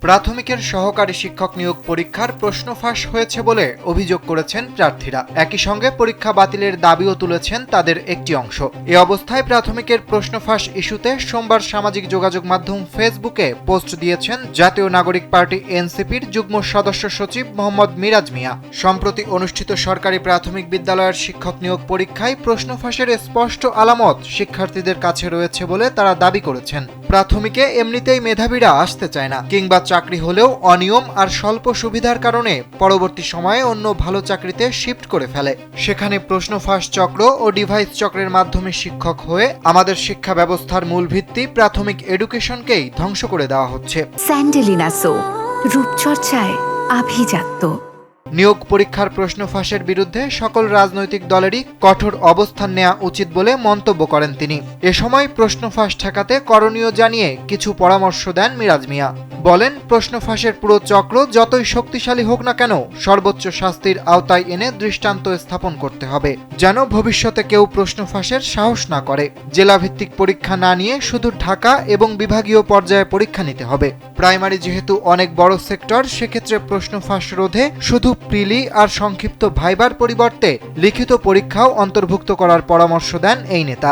প্রাথমিকের সহকারী শিক্ষক নিয়োগ পরীক্ষার প্রশ্ন ফাঁস হয়েছে বলে অভিযোগ করেছেন প্রার্থীরা। একই সঙ্গে পরীক্ষা বাতিলের দাবিও তুলেছেন তাদের একটি অংশ। এ অবস্থায় প্রাথমিকের প্রশ্ন ফাঁস ইস্যুতে সোমবার সামাজিক যোগাযোগ মাধ্যম ফেসবুকে পোস্ট দিয়েছেন জাতীয় নাগরিক পার্টি এনসিপির যুগ্ম সদস্য সচিব মোহাম্মদ মিরাজ মিয়া। সম্প্রতি অনুষ্ঠিত সরকারি প্রাথমিক বিদ্যালয়ের শিক্ষক নিয়োগ পরীক্ষায় প্রশ্ন ফাঁসের স্পষ্ট আলামত শিক্ষার্থীদের কাছে রয়েছে বলে তারা দাবি করেছেন। প্রাথমিকে এমনিতেই মেধাবীরা আসতে চায় না, কিংবা চাকরি হলেও অনিয়ম আর স্বল্প সুবিধার কারণে পরবর্তী সময়ে অন্য ভালো চাকরিতে শিফট করে ফেলে। সেখানে প্রশ্ন ফাঁস চক্র ও ডিভাইস চক্রের মাধ্যমে শিক্ষক হয়ে আমাদের শিক্ষা ব্যবস্থার মূল ভিত্তি প্রাথমিক এডুকেশনকেই ধ্বংস করে দেওয়া হচ্ছে। স্যান্ডেলিনা সো, রূপচর্চায় আভিজাত্য। নিয়োগ পরীক্ষার প্রশ্ন ফাঁসের বিরুদ্ধে সকল রাজনৈতিক দলেরই কঠোর অবস্থান নেওয়া উচিত বলে মন্তব্য করেন তিনি। এ সময় প্রশ্ন ফাঁস ঠেকাতে করণীয় জানিয়ে কিছু পরামর্শ দেন মিরাজ মিয়া। বলেন, প্রশ্ন ফাঁসের পুরো চক্র যতই শক্তিশালী হোক না কেন সর্বোচ্চ শাস্তির আওতায় এনে দৃষ্টান্ত স্থাপন করতে হবে, যেন ভবিষ্যতে কেউ প্রশ্ন ফাঁসের সাহস না করে। জেলাভিত্তিক পরীক্ষা না নিয়ে শুধু ঢাকা এবং বিভাগীয় পর্যায়ে পরীক্ষা নিতে হবে। প্রাইমারি যেহেতু অনেক বড় সেক্টর, সেক্ষেত্রে প্রশ্ন ফাঁস রোধে শুধু প্রিলি আর সংক্ষিপ্ত ভাইবার পরিবর্তে লিখিত পরীক্ষাও অন্তর্ভুক্ত করার পরামর্শ দেন এই নেতা।